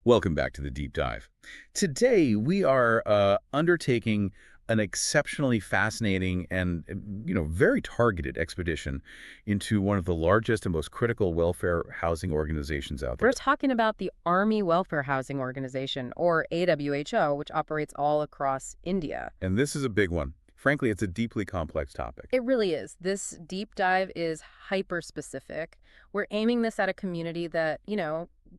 Welcome back to the Deep Dive. Today, we are undertaking an exceptionally fascinating and, very targeted expedition into one of the largest and most critical welfare housing organizations out there. We're talking about the Army Welfare Housing Organization, or AWHO, which operates all across India. And this is a big one. Frankly, it's a deeply complex topic. It really is. This deep dive is hyper-specific. We're aiming this at a community that,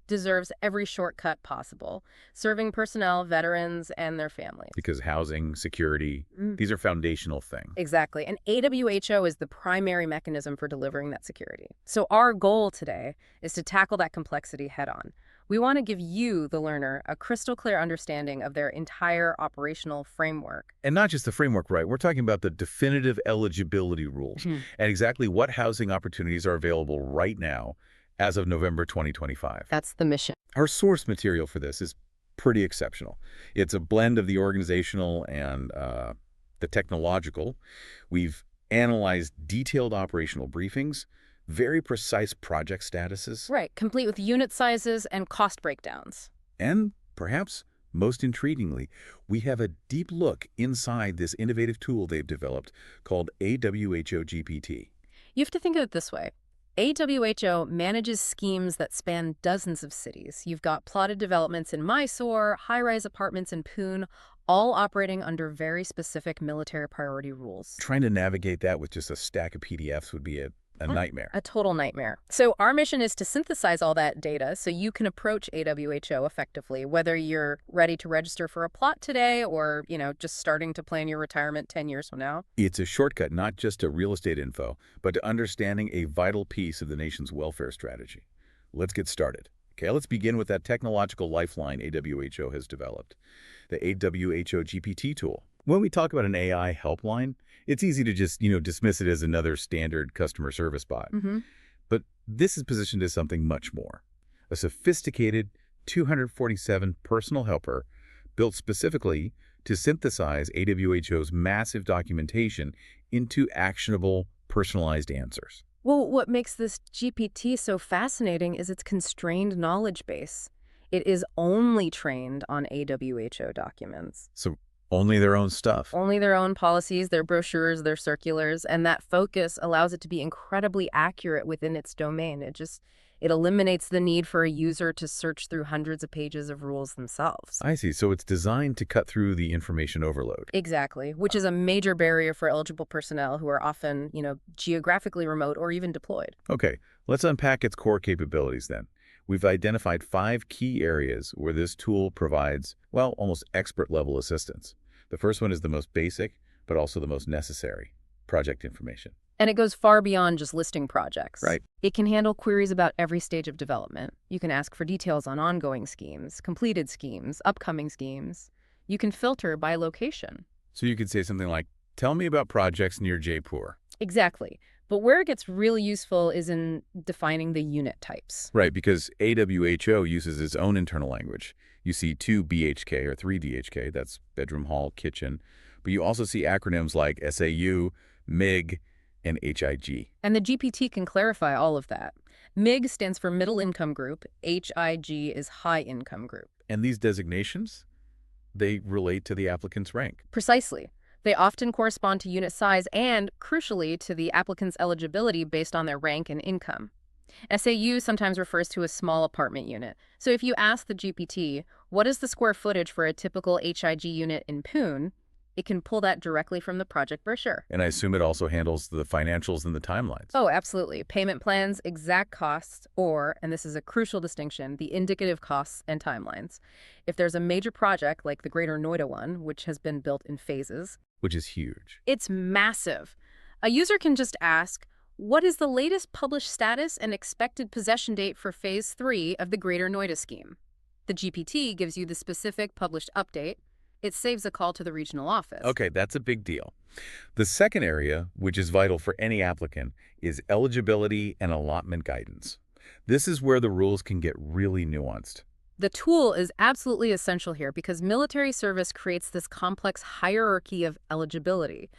deserves every shortcut possible, serving personnel, veterans, and their families. Because housing, security, these are foundational things. Exactly. And AWHO is the primary mechanism for delivering that security. So our goal today is to tackle that complexity head-on. We want to give you, the learner, a crystal clear understanding of their entire operational framework. And not just the framework, right? We're talking about the definitive eligibility rules and exactly what housing opportunities are available right now as of November 2025. That's the mission. Our source material for this is pretty exceptional. It's a blend of the organizational and the technological. We've analyzed detailed operational briefings, very precise project statuses. Right, complete with unit sizes and cost breakdowns. And perhaps most intriguingly, we have a deep look inside this innovative tool they've developed called AWHO GPT. You have to think of it this way. AWHO manages schemes that span dozens of cities. You've got plotted developments in Mysore, high-rise apartments in Pune, all operating under very specific military priority rules. Trying to navigate that with just a stack of PDFs would be a nightmare. A total nightmare. So our mission is to synthesize all that data so you can approach AWHO effectively, whether you're ready to register for a plot today or, just starting to plan your retirement 10 years from now. It's a shortcut not just to real estate info, but to understanding a vital piece of the nation's welfare strategy. Let's get started. Okay, let's begin with that technological lifeline AWHO has developed, the AWHO GPT tool. When we talk about an AI helpline, it's easy to just, dismiss it as another standard customer service bot. But this is positioned as something much more. A sophisticated 247 personal helper built specifically to synthesize AWHO's massive documentation into actionable, personalized answers. Well, what makes this GPT so fascinating is its constrained knowledge base. It is only trained on AWHO documents. So only their own stuff. Only their own policies, their brochures, their circulars, and that focus allows it to be incredibly accurate within its domain. It eliminates the need for a user to search through hundreds of pages of rules themselves. I see. So it's designed to cut through the information overload. Exactly, which is a major barrier for eligible personnel who are often, geographically remote or even deployed. Okay, let's unpack its core capabilities then. We've identified 5 key areas where this tool provides, almost expert-level assistance. The first one is the most basic, but also the most necessary, project information. And it goes far beyond just listing projects. Right. It can handle queries about every stage of development. You can ask for details on ongoing schemes, completed schemes, upcoming schemes. You can filter by location. So you could say something like, tell me about projects near Jaipur. Exactly. But where it gets really useful is in defining the unit types. Right, because AWHO uses its own internal language. You see 2 BHK or 3 DHK, that's bedroom, hall, kitchen. But you also see acronyms like SAU, MIG, and HIG. And the GPT can clarify all of that. MIG stands for Middle Income Group. HIG is High Income Group. And these designations, they relate to the applicant's rank. Precisely. They often correspond to unit size and, crucially, to the applicant's eligibility based on their rank and income. SAU sometimes refers to a small apartment unit. So if you ask the GPT, what is the square footage for a typical HIG unit in Pune, it can pull that directly from the project brochure. And I assume it also handles the financials and the timelines. Oh, absolutely. Payment plans, exact costs, or, and this is a crucial distinction, the indicative costs and timelines. If there's a major project like the Greater Noida one, which has been built in phases, which is huge. It's massive. A user can just ask, what is the latest published status and expected possession date for Phase 3 of the Greater Noida scheme? The GPT gives you the specific published update. It saves a call to the regional office. Okay, that's a big deal. The second area, which is vital for any applicant, is eligibility and allotment guidance. This is where the rules can get really nuanced. The tool is absolutely essential here because military service creates this complex hierarchy of eligibility.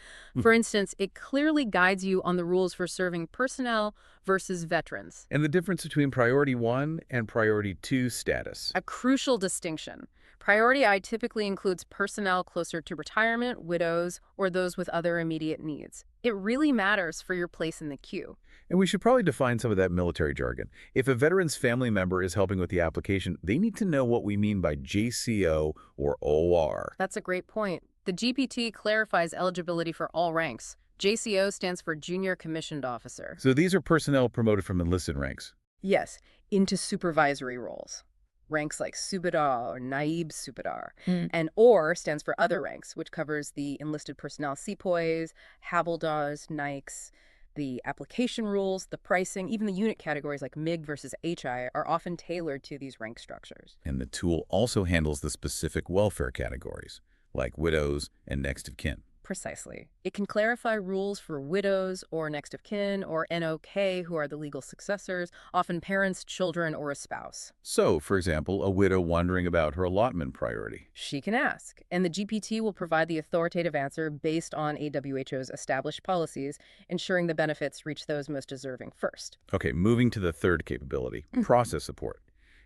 For instance, it clearly guides you on the rules for serving personnel versus veterans. And the difference between Priority 1 and Priority 2 status. A crucial distinction. Priority I typically includes personnel closer to retirement, widows, or those with other immediate needs. It really matters for your place in the queue. And we should probably define some of that military jargon. If a veteran's family member is helping with the application, they need to know what we mean by JCO or OR. That's a great point. The GPT clarifies eligibility for all ranks. JCO stands for Junior Commissioned Officer. So these are personnel promoted from enlisted ranks. Yes, into supervisory roles. Ranks like Subedar or Naib Subedar. And OR stands for other ranks, which covers the enlisted personnel sepoys, havildars, Nikes. The application rules, the pricing, even the unit categories like MiG versus HI are often tailored to these rank structures. And the tool also handles the specific welfare categories, like widows and next of kin. Precisely. It can clarify rules for widows or next of kin or NOK, who are the legal successors, often parents, children, or a spouse. So, for example, a widow wondering about her allotment priority. She can ask, and the GPT will provide the authoritative answer based on AWHO's established policies, ensuring the benefits reach those most deserving first. Okay, moving to the third capability, process support.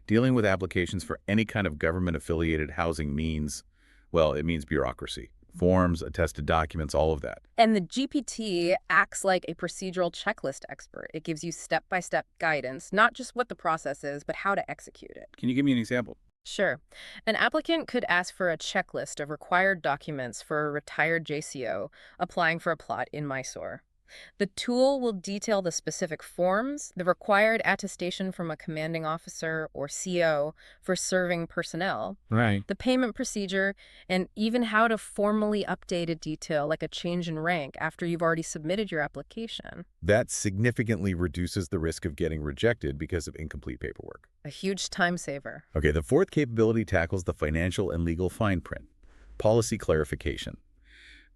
Dealing with applications for any kind of government-affiliated housing means, well, it means bureaucracy. Forms, attested documents, all of that. And the GPT acts like a procedural checklist expert. It gives you step-by-step guidance, not just what the process is, but how to execute it. Can you give me an example? Sure. An applicant could ask for a checklist of required documents for a retired JCO applying for a plot in Mysore. The tool will detail the specific forms, the required attestation from a commanding officer or CO for serving personnel, Right. the payment procedure, and even how to formally update a detail like a change in rank after you've already submitted your application. That significantly reduces the risk of getting rejected because of incomplete paperwork. A huge time saver. Okay, the fourth capability tackles the financial and legal fine print, policy clarification.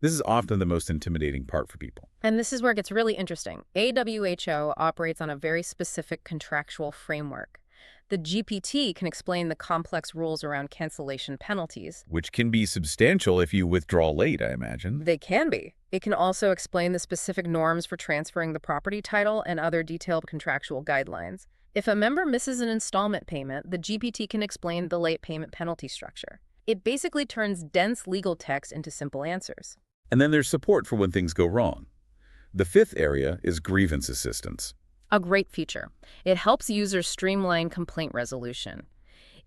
This is often the most intimidating part for people. And this is where it gets really interesting. AWHO operates on a very specific contractual framework. The GPT can explain the complex rules around cancellation penalties. Which can be substantial if you withdraw late, I imagine. They can be. It can also explain the specific norms for transferring the property title and other detailed contractual guidelines. If a member misses an installment payment, the GPT can explain the late payment penalty structure. It basically turns dense legal text into simple answers. And then there's support for when things go wrong. The fifth area is grievance assistance. A great feature. It helps users streamline complaint resolution.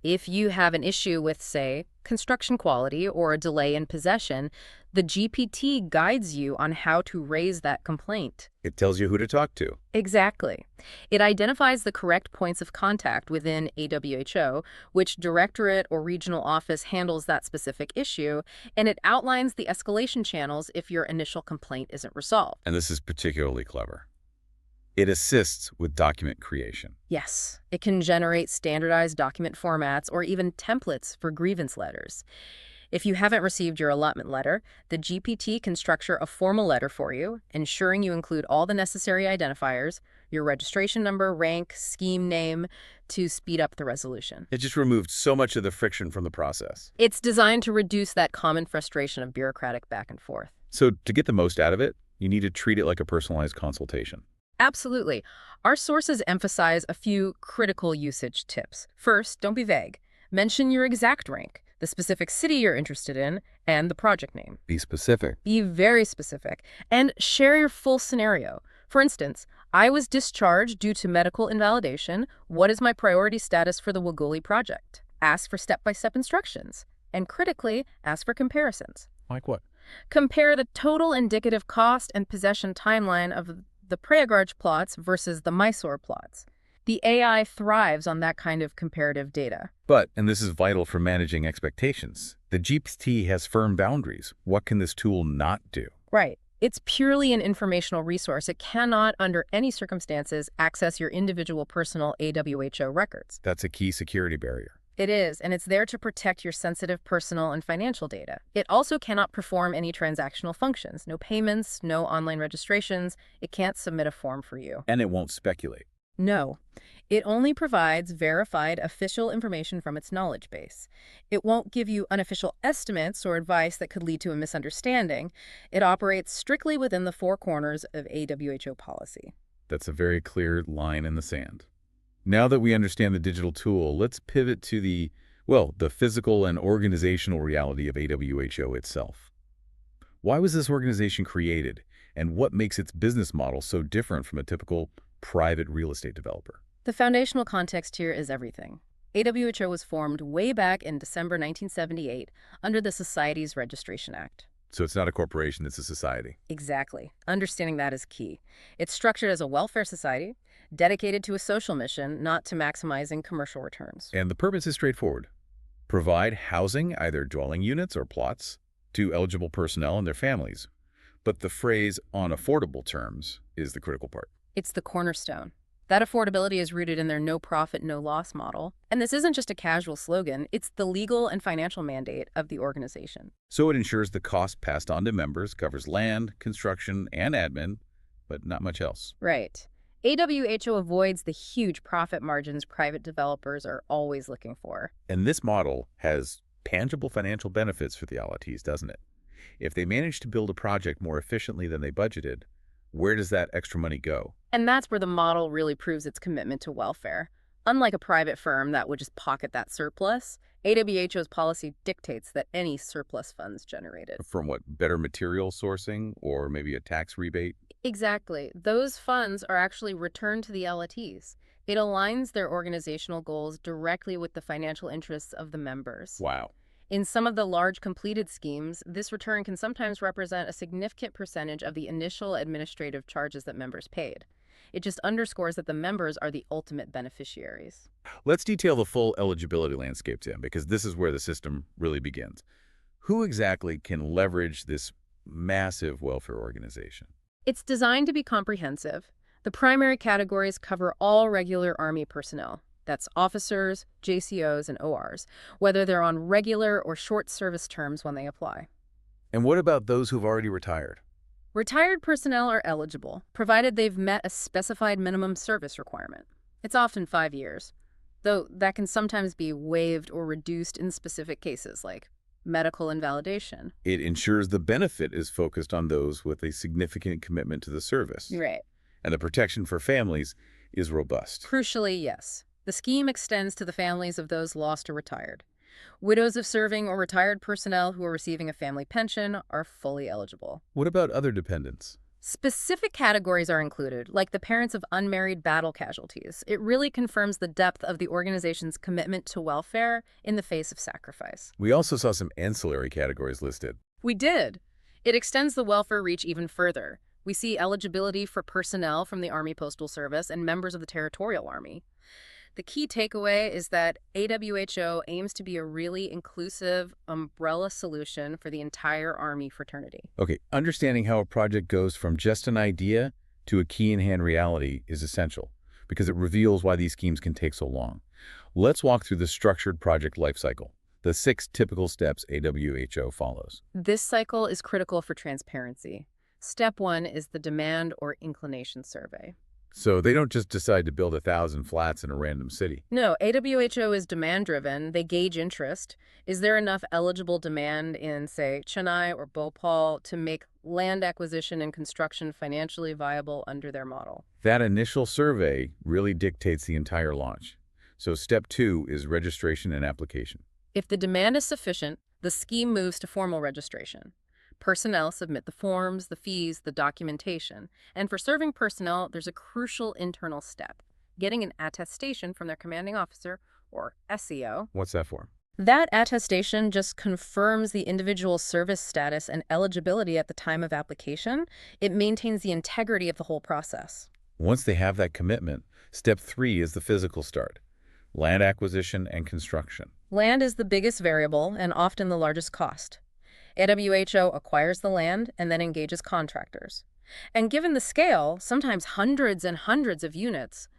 If you have an issue with, say, construction quality or a delay in possession, the GPT guides you on how to raise that complaint. It tells you who to talk to. Exactly. It identifies the correct points of contact within AWHO, which directorate or regional office handles that specific issue, and it outlines the escalation channels if your initial complaint isn't resolved. And this is particularly clever. It assists with document creation. Yes, it can generate standardized document formats or even templates for grievance letters. If you haven't received your allotment letter, the GPT can structure a formal letter for you, ensuring you include all the necessary identifiers, your registration number, rank, scheme name, to speed up the resolution. It just removed so much of the friction from the process. It's designed to reduce that common frustration of bureaucratic back and forth. So to get the most out of it, you need to treat it like a personalized consultation. Absolutely. Our sources emphasize a few critical usage tips. First, don't be vague. Mention your exact rank, the specific city you're interested in, and the project name. Be specific. Be very specific, and share your full scenario. For instance, I was discharged due to medical invalidation. What is my priority status for the Wagholi project? Ask for step-by-step instructions. And critically, ask for comparisons. Like what? Compare the total indicative cost and possession timeline of the Prayagraj plots versus the Mysore plots. The AI thrives on that kind of comparative data. But, and this is vital for managing expectations, the GPT has firm boundaries. What can this tool not do? Right. It's purely an informational resource. It cannot, under any circumstances, access your individual personal AWHO records. That's a key security barrier. It is, and it's there to protect your sensitive personal and financial data. It also cannot perform any transactional functions. No payments, no online registrations. It can't submit a form for you. And it won't speculate. No. It only provides verified official information from its knowledge base. It won't give you unofficial estimates or advice that could lead to a misunderstanding. It operates strictly within the four corners of AWHO policy. That's a very clear line in the sand. Now that we understand the digital tool, let's pivot to the physical and organizational reality of AWHO itself. Why was this organization created, and what makes its business model so different from a typical private real estate developer? The foundational context here is everything. AWHO was formed way back in December 1978 under the Societies Registration Act. So it's not a corporation, it's a society. Exactly. Understanding that is key. It's structured as a welfare society, dedicated to a social mission, not to maximizing commercial returns. And the purpose is straightforward. Provide housing, either dwelling units or plots, to eligible personnel and their families. But the phrase "on affordable terms" is the critical part. It's the cornerstone. That affordability is rooted in their no-profit, no-loss model. And this isn't just a casual slogan, it's the legal and financial mandate of the organization. So it ensures the cost passed on to members covers land, construction, and admin, but not much else. Right. AWHO avoids the huge profit margins private developers are always looking for. And this model has tangible financial benefits for the LLTs, doesn't it? If they manage to build a project more efficiently than they budgeted, where does that extra money go? And that's where the model really proves its commitment to welfare. Unlike a private firm that would just pocket that surplus, AWHO's policy dictates that any surplus funds generated. From what, better material sourcing or maybe a tax rebate? Exactly. Those funds are actually returned to the LLTs. It aligns their organizational goals directly with the financial interests of the members. Wow. In some of the large completed schemes, this return can sometimes represent a significant percentage of the initial administrative charges that members paid. It just underscores that the members are the ultimate beneficiaries. Let's detail the full eligibility landscape, Tim, because this is where the system really begins. Who exactly can leverage this massive welfare organization? It's designed to be comprehensive. The primary categories cover all regular Army personnel. That's officers, JCOs, and ORs, whether they're on regular or short service terms when they apply. And what about those who've already retired? Retired personnel are eligible, provided they've met a specified minimum service requirement. It's often 5 years, though that can sometimes be waived or reduced in specific cases, like medical invalidation. It ensures the benefit is focused on those with a significant commitment to the service. Right. And the protection for families is robust. Crucially, yes. The scheme extends to the families of those lost or retired. Widows of serving or retired personnel who are receiving a family pension are fully eligible. What about other dependents? Specific categories are included, like the parents of unmarried battle casualties. It really confirms the depth of the organization's commitment to welfare in the face of sacrifice. We also saw some ancillary categories listed. We did. It extends the welfare reach even further. We see eligibility for personnel from the Army Postal Service and members of the Territorial Army. The key takeaway is that AWHO aims to be a really inclusive umbrella solution for the entire Army fraternity. Okay, understanding how a project goes from just an idea to a key-in-hand reality is essential because it reveals why these schemes can take so long. Let's walk through the structured project lifecycle, the 6 typical steps AWHO follows. This cycle is critical for transparency. Step 1 is the demand or inclination survey. So they don't just decide to build 1,000 flats in a random city. No, AWHO is demand-driven. They gauge interest. Is there enough eligible demand in, say, Chennai or Bhopal to make land acquisition and construction financially viable under their model? That initial survey really dictates the entire launch. So step 2 is registration and application. If the demand is sufficient, the scheme moves to formal registration. Personnel submit the forms, the fees, the documentation. And for serving personnel, there's a crucial internal step, getting an attestation from their commanding officer, or SEO. What's that for? That attestation just confirms the individual's service status and eligibility at the time of application. It maintains the integrity of the whole process. Once they have that commitment, step 3 is the physical start, land acquisition and construction. Land is the biggest variable and often the largest cost. AWHO acquires the land and then engages contractors. And given the scale, sometimes hundreds and hundreds of units,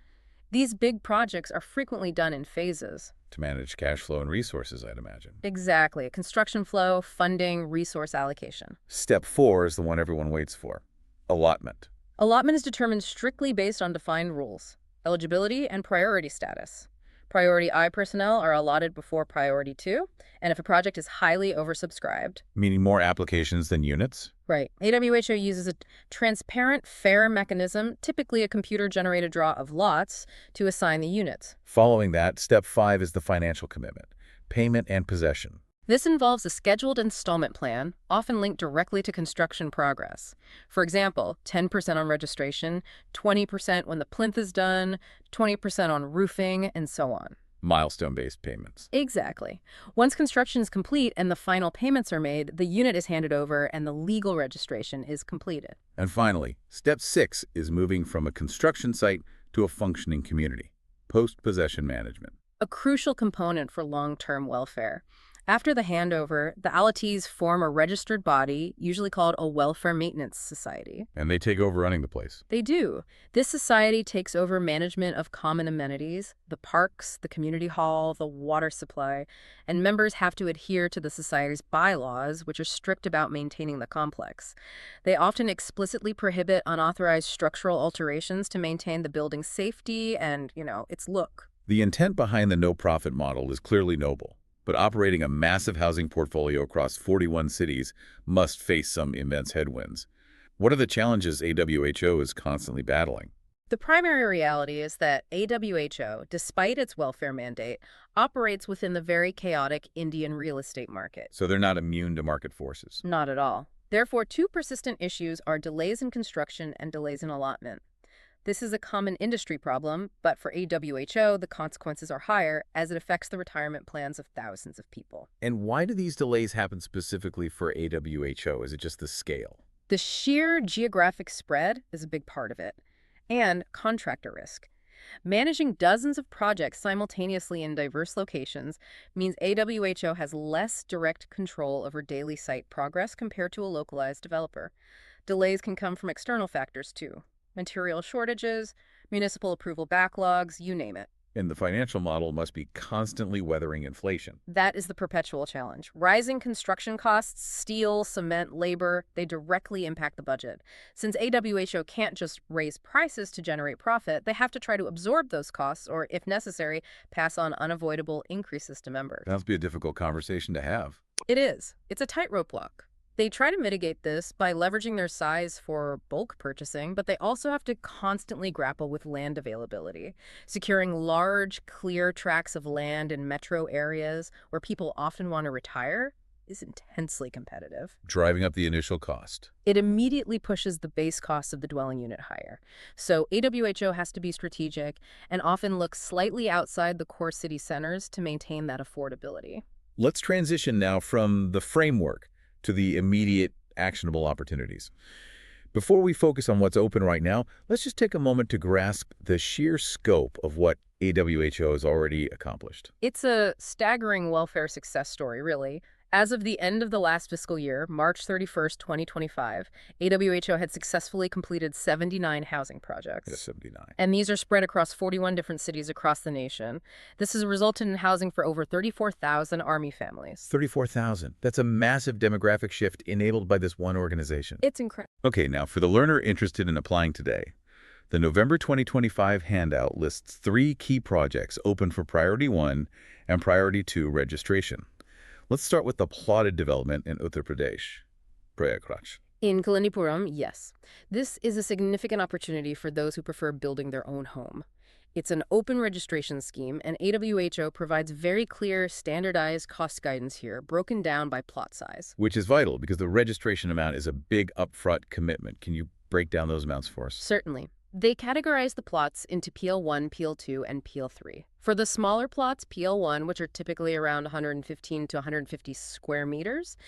these big projects are frequently done in phases. To manage cash flow and resources, I'd imagine. Exactly. Construction flow, funding, resource allocation. Step 4 is the one everyone waits for, allotment. Allotment is determined strictly based on defined rules, eligibility and priority status. Priority I personnel are allotted before Priority 2, and if a project is highly oversubscribed. Meaning more applications than units? Right. AWHO uses a transparent, fair mechanism, typically a computer-generated draw of lots, to assign the units. Following that, step 5 is the financial commitment, payment and possession. This involves a scheduled installment plan, often linked directly to construction progress. For example, 10% on registration, 20% when the plinth is done, 20% on roofing, and so on. Milestone-based payments. Exactly. Once construction is complete and the final payments are made, the unit is handed over and the legal registration is completed. And finally, step 6 is moving from a construction site to a functioning community, post-possession management. A crucial component for long-term welfare. After the handover, the allottees form a registered body, usually called a welfare maintenance society. And they take over running the place. They do. This society takes over management of common amenities, the parks, the community hall, the water supply, and members have to adhere to the society's bylaws, which are strict about maintaining the complex. They often explicitly prohibit unauthorized structural alterations to maintain the building's safety and, its look. The intent behind the no-profit model is clearly noble, but operating a massive housing portfolio across 41 cities must face some immense headwinds. What are the challenges AWHO is constantly battling? The primary reality is that AWHO, despite its welfare mandate, operates within the very chaotic Indian real estate market. So they're not immune to market forces. Not at all. Therefore, two persistent issues are delays in construction and delays in allotment. This is a common industry problem, but for AWHO, the consequences are higher as it affects the retirement plans of thousands of people. And why do these delays happen specifically for AWHO? Is it just the scale? The sheer geographic spread is a big part of it, and contractor risk. Managing dozens of projects simultaneously in diverse locations means AWHO has less direct control over daily site progress compared to a localized developer. Delays can come from external factors, too. Material shortages, municipal approval backlogs, you name it. And the financial model must be constantly weathering inflation. That is the perpetual challenge. Rising construction costs, steel, cement, labor, they directly impact the budget. Since AWHO can't just raise prices to generate profit, they have to try to absorb those costs or, if necessary, pass on unavoidable increases to members. That must be a difficult conversation to have. It is. It's a tightrope walk. They try to mitigate this by leveraging their size for bulk purchasing, but they also have to constantly grapple with land availability. Securing large, clear tracts of land in metro areas where people often want to retire is intensely competitive. Driving up the initial cost. It immediately pushes the base cost of the dwelling unit higher. So AWHO has to be strategic and often look slightly outside the core city centers to maintain that affordability. Let's transition now from the framework to the immediate actionable opportunities. Before we focus on what's open right now, let's just take a moment to grasp the sheer scope of what AWHO has already accomplished. It's a staggering welfare success story, really. As of the end of the last fiscal year, March 31st, 2025, AWHO had successfully completed 79 housing projects. Yes, 79. And these are spread across 41 different cities across the nation. This has resulted in housing for over 34,000 Army families. 34,000. That's a massive demographic shift enabled by this one organization. It's incredible. Okay, now for the learner interested in applying today, the November 2025 handout lists 3 key projects open for Priority 1 and Priority 2 registration. Let's start with the plotted development in Uttar Pradesh, Prayagraj. In Kalanipuram, yes. This is a significant opportunity for those who prefer building their own home. It's an open registration scheme, and AWHO provides very clear, standardized cost guidance here, broken down by plot size. Which is vital because the registration amount is a big upfront commitment. Can you break down those amounts for us? Certainly. They categorize the plots into PL1, PL2, and PL3. For the smaller plots, PL1, which are typically around 115 to 150 square meters,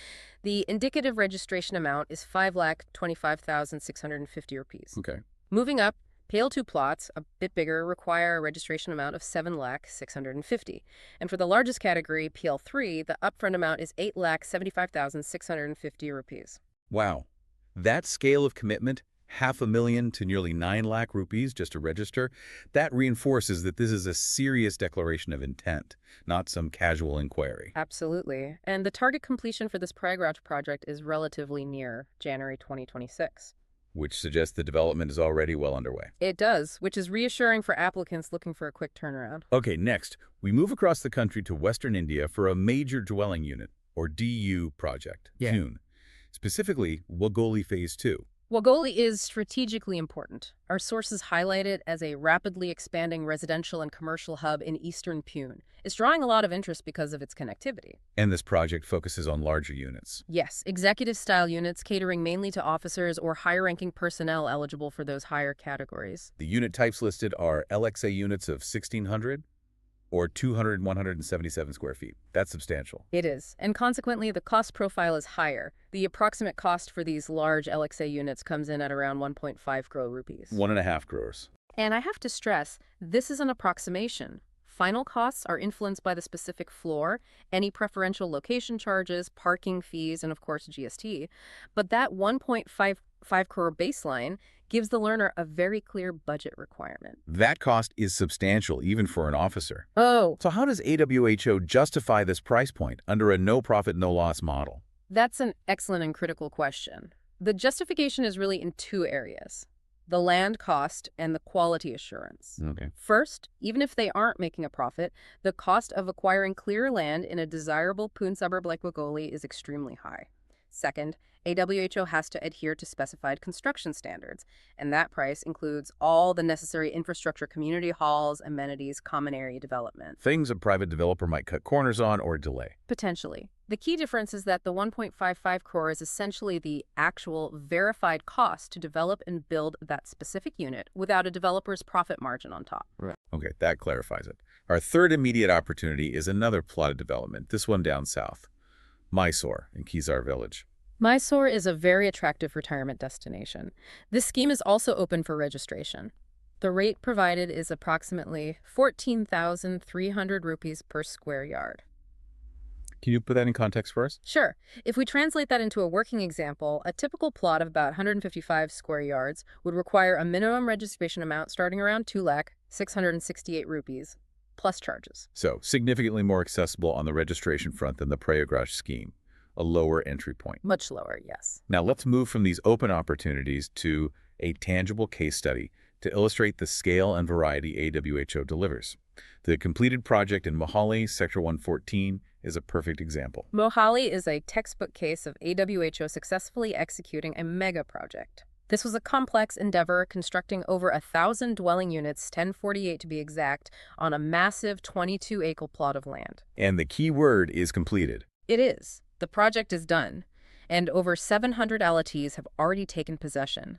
the indicative registration amount is 5,25,650 rupees. Okay. Moving up, PL2 plots, a bit bigger, require a registration amount of 7,650. And for the largest category, PL3, the upfront amount is 8,75,650 rupees. Wow. That scale of commitment, 500,000 to nearly 9 lakh rupees just to register, that reinforces that this is a serious declaration of intent, not some casual inquiry. Absolutely. And the target completion for this Prayagraj project is relatively near, January 2026. which suggests the development is already well underway. It does, which is reassuring for applicants looking for a quick turnaround. Okay, next, we move across the country to Western India for a major dwelling unit, or DU project, June. Specifically, Wagholi Phase 2. Wagholi is strategically important. Our sources highlight it as a rapidly expanding residential and commercial hub in eastern Pune. It's drawing a lot of interest because of its connectivity. And this project focuses on larger units. Yes, executive-style units catering mainly to officers or higher-ranking personnel eligible for those higher categories. The unit types listed are LXA units of 1,600 or 200 and 177 square feet. That's substantial. It is, and consequently, the cost profile is higher. The approximate cost for these large LXA units comes in at around 1.5 crore rupees. 1.5 crores. And I have to stress, this is an approximation. Final costs are influenced by the specific floor, any preferential location charges, parking fees, and of course GST. But that 1.55 crore baseline gives the learner a very clear budget requirement. That cost is substantial even for an officer. Oh, So how does AWHO justify this price point under a no-profit, no-loss model? that's an excellent and critical question. The justification is really in two areas: the land cost and the quality assurance. Okay. First, even if they aren't making a profit, the cost of acquiring clear land in a desirable Pune suburb like Wagholi is extremely high. Second, AWHO has to adhere to specified construction standards, and that price includes all the necessary infrastructure, community halls, amenities, common area development. Things a private developer might cut corners on or delay. Potentially. The key difference is that the 1.55 crore is essentially the actual verified cost to develop and build that specific unit without a developer's profit margin on top. Okay, that clarifies it. Our third immediate opportunity is another plotted development, this one down south. Mysore in Kisar village. Mysore is a very attractive retirement destination. This scheme is also open for registration. The rate provided is approximately 14,300 rupees per square yard. Can you put that in context for us? Sure. If we translate that into a working example, a typical plot of about 155 square yards would require a minimum registration amount starting around 2,668 rupees, plus charges. So, significantly more accessible on the registration front than the Prayagraj scheme, a lower entry point. Much lower, yes. Now let's move from these open opportunities to a tangible case study to illustrate the scale and variety AWHO delivers. The completed project in Wagholi, Sector 114, is a perfect example. Wagholi is a textbook case of AWHO successfully executing a mega project. This was a complex endeavor constructing over 1,000 dwelling units, 1048 to be exact, on a massive 22-acre plot of land. And the key word is completed. It is. The project is done, and over 700 LTs have already taken possession.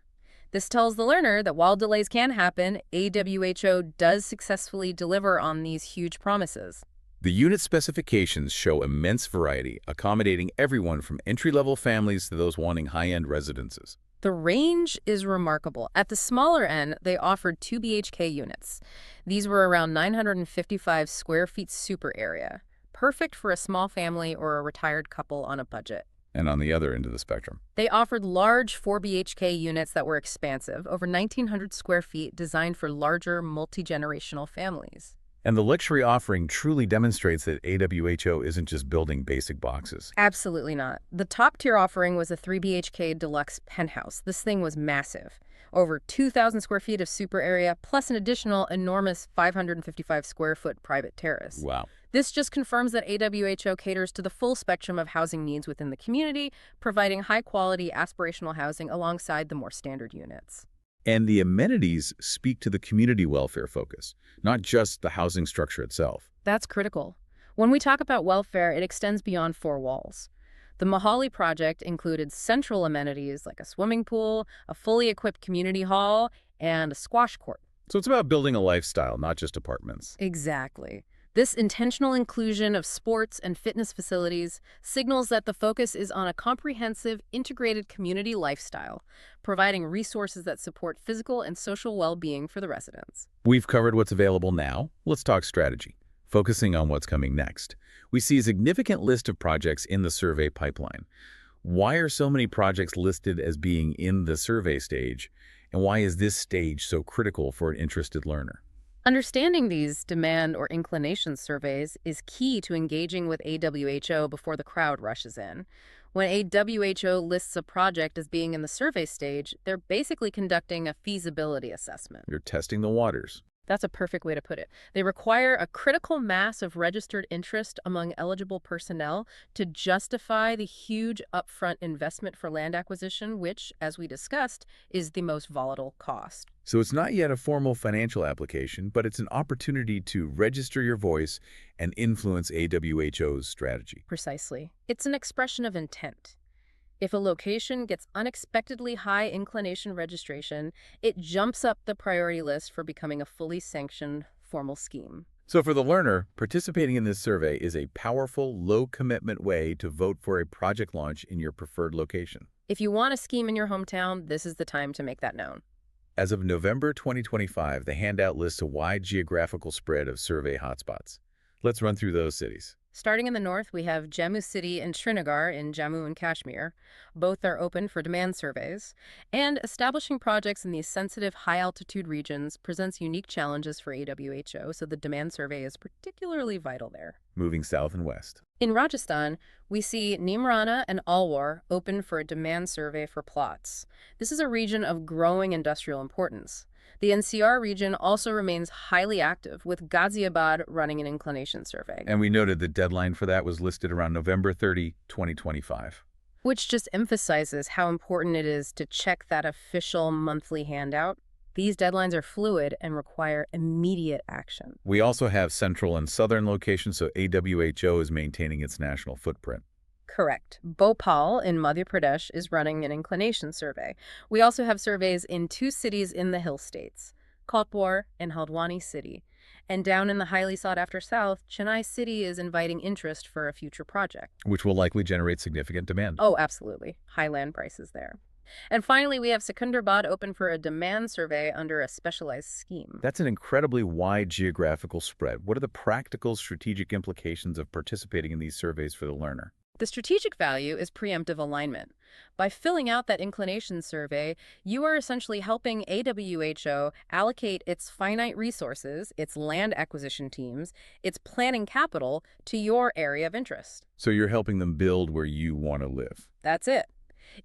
This tells the learner that while delays can happen, AWHO does successfully deliver on these huge promises. The unit specifications show immense variety, accommodating everyone from entry-level families to those wanting high-end residences. The range is remarkable. At the smaller end, they offered 2 BHK units. These were around 955 square feet super area, perfect for a small family or a retired couple on a budget. And on the other end of the spectrum, They offered large 4 BHK units that were expansive, over 1,900 square feet, designed for larger, multi-generational families. and the luxury offering truly demonstrates that AWHO isn't just building basic boxes. Absolutely not. The top-tier offering was a 3 BHK deluxe penthouse. This thing was massive. Over 2,000 square feet of super area, plus an additional enormous 555 square foot private terrace. Wow. This just confirms that AWHO caters to the full spectrum of housing needs within the community, providing high-quality aspirational housing alongside the more standard units. And the amenities speak to the community welfare focus, not just the housing structure itself. That's critical. When we talk about welfare, it extends beyond 4 walls. The Wagholi project included central amenities like a swimming pool, a fully equipped community hall, and a squash court. So it's about building a lifestyle, not just apartments. Exactly. This intentional inclusion of sports and fitness facilities signals that the focus is on a comprehensive, integrated community lifestyle, providing resources that support physical and social well-being for the residents. We've covered what's available now. Let's talk strategy, focusing on what's coming next. We see a significant list of projects in the survey pipeline. Why are so many projects listed as being in the survey stage, and why is this stage so critical for an interested learner? Understanding these demand or inclination surveys is key to engaging with AWHO before the crowd rushes in. When AWHO lists a project as being in the survey stage, they're basically conducting a feasibility assessment. You're testing the waters. That's a perfect way to put it. They require a critical mass of registered interest among eligible personnel to justify the huge upfront investment for land acquisition, which, as we discussed, is the most volatile cost. So it's not yet a formal financial application, but it's an opportunity to register your voice and influence AWHO's strategy. Precisely. It's an expression of intent. If a location gets unexpectedly high inclination registration, it jumps up the priority list for becoming a fully sanctioned formal scheme. So for the learner, participating in this survey is a powerful, low-commitment way to vote for a project launch in your preferred location. If you want a scheme in your hometown, this is the time to make that known. As of November 2025, the handout lists a wide geographical spread of survey hotspots. Let's run through those cities. Starting in the north, we have Jammu City and Srinagar in Jammu and Kashmir. Both are open for demand surveys. And establishing projects in these sensitive, high-altitude regions presents unique challenges for AWHO, so the demand survey is particularly vital there. Moving south and west. In Rajasthan, we see Neemrana and Alwar open for a demand survey for plots. This is a region of growing industrial importance. The NCR region also remains highly active, with Ghaziabad running an inclination survey. And we noted the deadline for that was listed around November 30, 2025. Which just emphasizes how important it is to check that official monthly handout. These deadlines are fluid and require immediate action. We also have central and southern locations, so AWHO is maintaining its national footprint. Correct. Bhopal in Madhya Pradesh is running an inclination survey. We also have surveys in two cities in the hill states, Kotpur and Haldwani City. And down in the highly sought-after south, Chennai City is inviting interest for a future project. Which will likely generate significant demand. Oh, absolutely. High land prices there. And finally, we have Secunderabad open for a demand survey under a specialized scheme. That's an incredibly wide geographical spread. What are the practical, strategic implications of participating in these surveys for the learner? The strategic value is preemptive alignment. By filling out that inclination survey, you are essentially helping AWHO allocate its finite resources, its land acquisition teams, its planning capital to your area of interest. So you're helping them build where you want to live. That's it.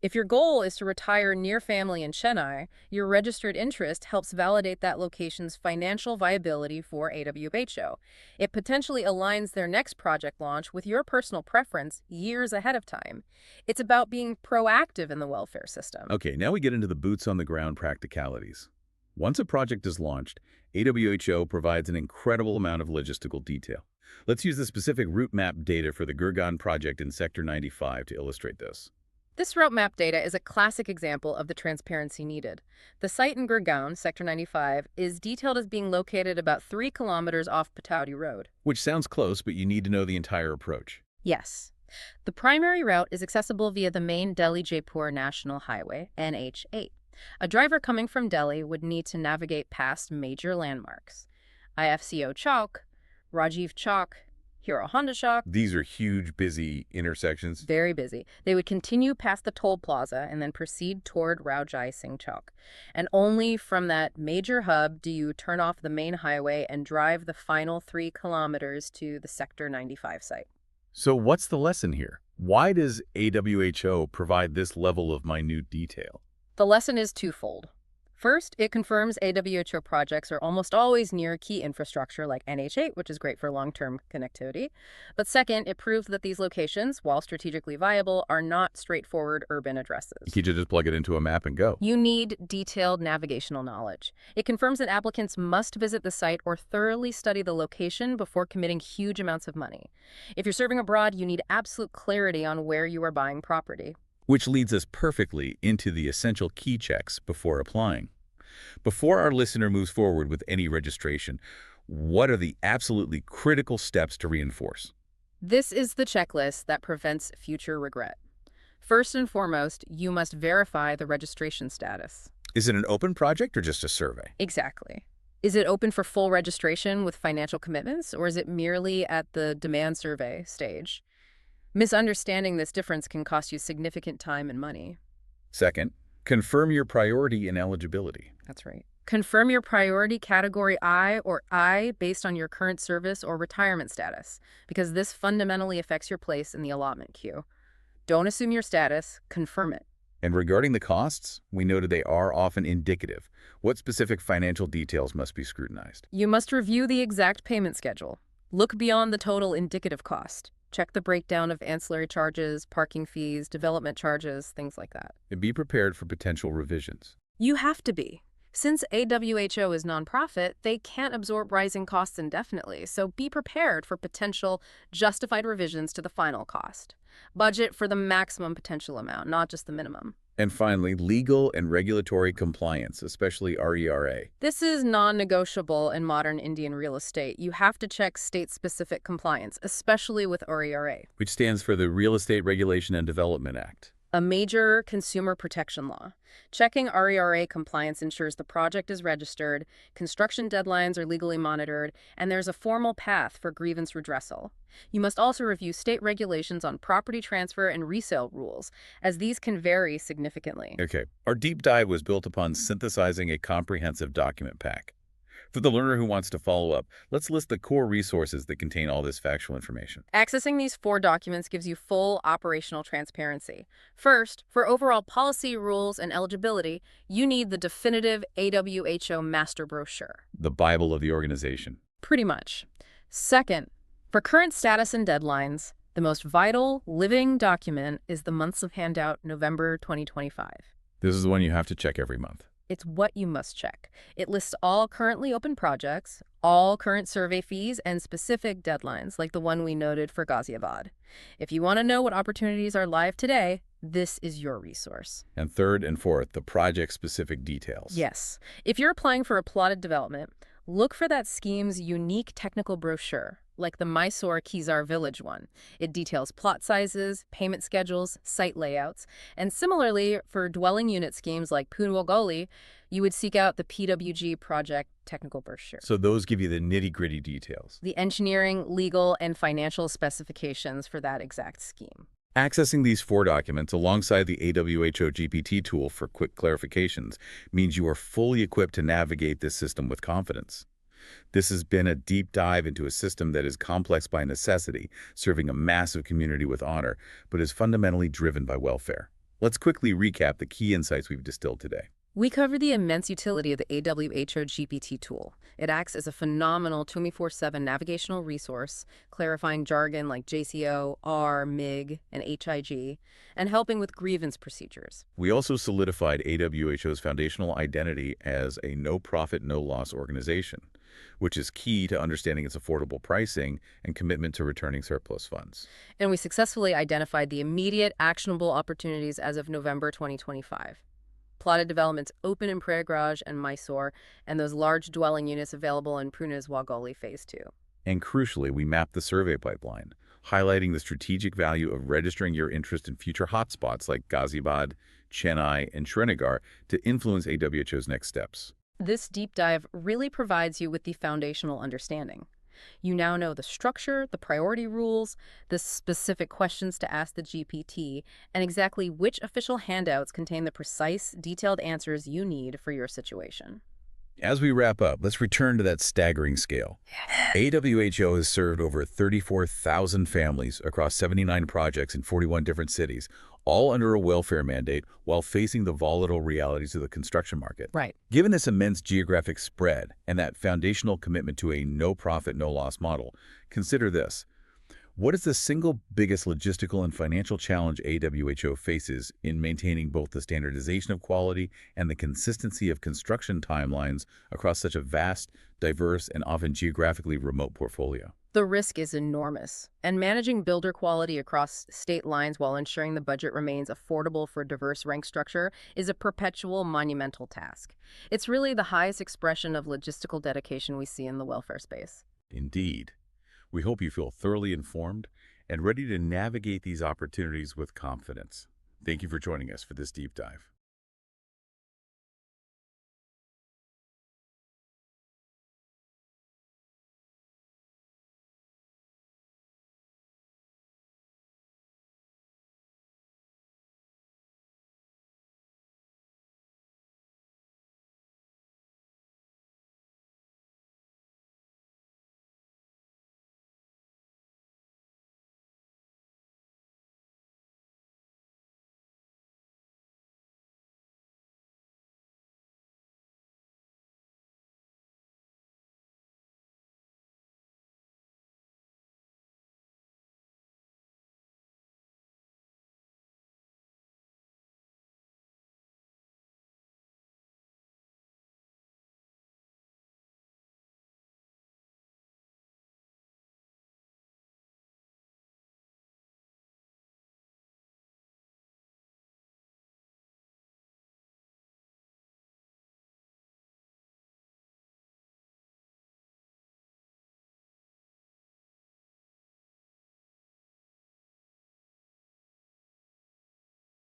If your goal is to retire near family in Chennai, your registered interest helps validate that location's financial viability for AWHO. It potentially aligns their next project launch with your personal preference years ahead of time. It's about being proactive in the welfare system. Okay, now we get into the boots-on-the-ground practicalities. Once a project is launched, AWHO provides an incredible amount of logistical detail. Let's use the specific route map data for the Gurgaon project in Sector 95 to illustrate this. This route map data is a classic example of the transparency needed. The site in Gurgaon, Sector 95, is detailed as being located about 3 kilometers off Patowdi Road. Which sounds close, but you need to know the entire approach. Yes. The primary route is accessible via the main Delhi-Jaipur National Highway, NH8. A driver coming from Delhi would need to navigate past major landmarks: IFCO Chowk, Rajiv Chowk, Hero Honda Chowk. These are huge, busy intersections. Very busy. They would continue past the toll plaza and then proceed toward Raujai Singh Chowk. And only from that major hub do you turn off the main highway and drive the final 3 kilometers to the Sector 95 site. So what's the lesson here? Why does AWHO provide this level of minute detail? The lesson is twofold. First, it confirms AWHO projects are almost always near key infrastructure like NH8, which is great for long-term connectivity. But second, it proves that these locations, while strategically viable, are not straightforward urban addresses. You can just plug it into a map and go. You need detailed navigational knowledge. It confirms that applicants must visit the site or thoroughly study the location before committing huge amounts of money. If you're serving abroad, you need absolute clarity on where you are buying property. Which leads us perfectly into the essential key checks before applying. Before our listener moves forward with any registration, what are the absolutely critical steps to reinforce? This is the checklist that prevents future regret. First and foremost, you must verify the registration status. Is it an open project or just a survey? Exactly. Is it open for full registration with financial commitments, or is it merely at the demand survey stage? Misunderstanding this difference can cost you significant time and money. Second, confirm your priority and eligibility. That's right. Confirm your priority category I or I based on your current service or retirement status, because this fundamentally affects your place in the allotment queue. Don't assume your status, confirm it. And regarding the costs, we noted they are often indicative. What specific financial details must be scrutinized? You must review the exact payment schedule. Look beyond the total indicative cost. Check the breakdown of ancillary charges, parking fees, development charges, things like that. And be prepared for potential revisions. You have to be. Since AWHO is nonprofit, they can't absorb rising costs indefinitely, so be prepared for potential justified revisions to the final cost. Budget for the maximum potential amount, not just the minimum. And finally, legal and regulatory compliance, especially RERA. This is non-negotiable in modern Indian real estate. You have to check state-specific compliance, especially with RERA, Which stands for the Real Estate Regulation and Development Act. a major consumer protection law. Checking RERA compliance ensures the project is registered, construction deadlines are legally monitored, and there's a formal path for grievance redressal. You must also review state regulations on property transfer and resale rules, as these can vary significantly. Okay, our deep dive was built upon synthesizing a comprehensive document pack. For the learner who wants to follow up, let's list the core resources that contain all this factual information. Accessing these 4 documents gives you full operational transparency. First, for overall policy, rules, and eligibility, you need the definitive AWHO master brochure. The Bible of the organization. Pretty much. Second, for current status and deadlines, the most vital, living document is the months of handout November 2025. This is the one you have to check every month. It's what you must check. It lists all currently open projects, all current survey fees, and specific deadlines, like the one we noted for Ghaziabad. If you want to know what opportunities are live today, this is your resource. And third and fourth, the project-specific details. Yes. If you're applying for a plotted development, look for that scheme's unique technical brochure, like the Mysore Kezar Village one. It details plot sizes, payment schedules, site layouts, and similarly, for dwelling unit schemes like Pune Wagholi, you would seek out the PWG project technical brochure. So those give you the nitty-gritty details. The engineering, legal, and financial specifications for that exact scheme. Accessing these 4 documents alongside the AWHO GPT tool for quick clarifications means you are fully equipped to navigate this system with confidence. This has been a deep dive into a system that is complex by necessity, serving a massive community with honor, but is fundamentally driven by welfare. Let's quickly recap the key insights we've distilled today. We cover the immense utility of the AWHO GPT tool. It acts as a phenomenal 24/7 navigational resource, clarifying jargon like JCO, R, MIG, and HIG, and helping with grievance procedures. We also solidified AWHO's foundational identity as a no-profit, no-loss organization, which is key to understanding its affordable pricing and commitment to returning surplus funds. And we successfully identified the immediate actionable opportunities as of November 2025. Plotted developments open in Prayagraj and Mysore, and those large dwelling units available in Pune's Wagholi Phase 2. And crucially, we mapped the survey pipeline, highlighting the strategic value of registering your interest in future hotspots like Ghaziabad, Chennai, and Srinagar to influence AWHO's next steps. This deep dive really provides you with the foundational understanding. You now know the structure, the priority rules, the specific questions to ask the GPT, and exactly which official handouts contain the precise, detailed answers you need for your situation. As we wrap up, let's return to that staggering scale. AWHO has served over 34,000 families across 79 projects in 41 different cities, all under a welfare mandate while facing the volatile realities of the construction market. Right. Given this immense geographic spread and that foundational commitment to a no-profit, no-loss model, consider this. What is the single biggest logistical and financial challenge AWHO faces in maintaining both the standardization of quality and the consistency of construction timelines across such a vast, diverse, and often geographically remote portfolio? The risk is enormous, and managing builder quality across state lines while ensuring the budget remains affordable for diverse rank structure is a perpetual monumental task. It's really the highest expression of logistical dedication we see in the welfare space. Indeed. We hope you feel thoroughly informed and ready to navigate these opportunities with confidence. Thank you for joining us for this deep dive.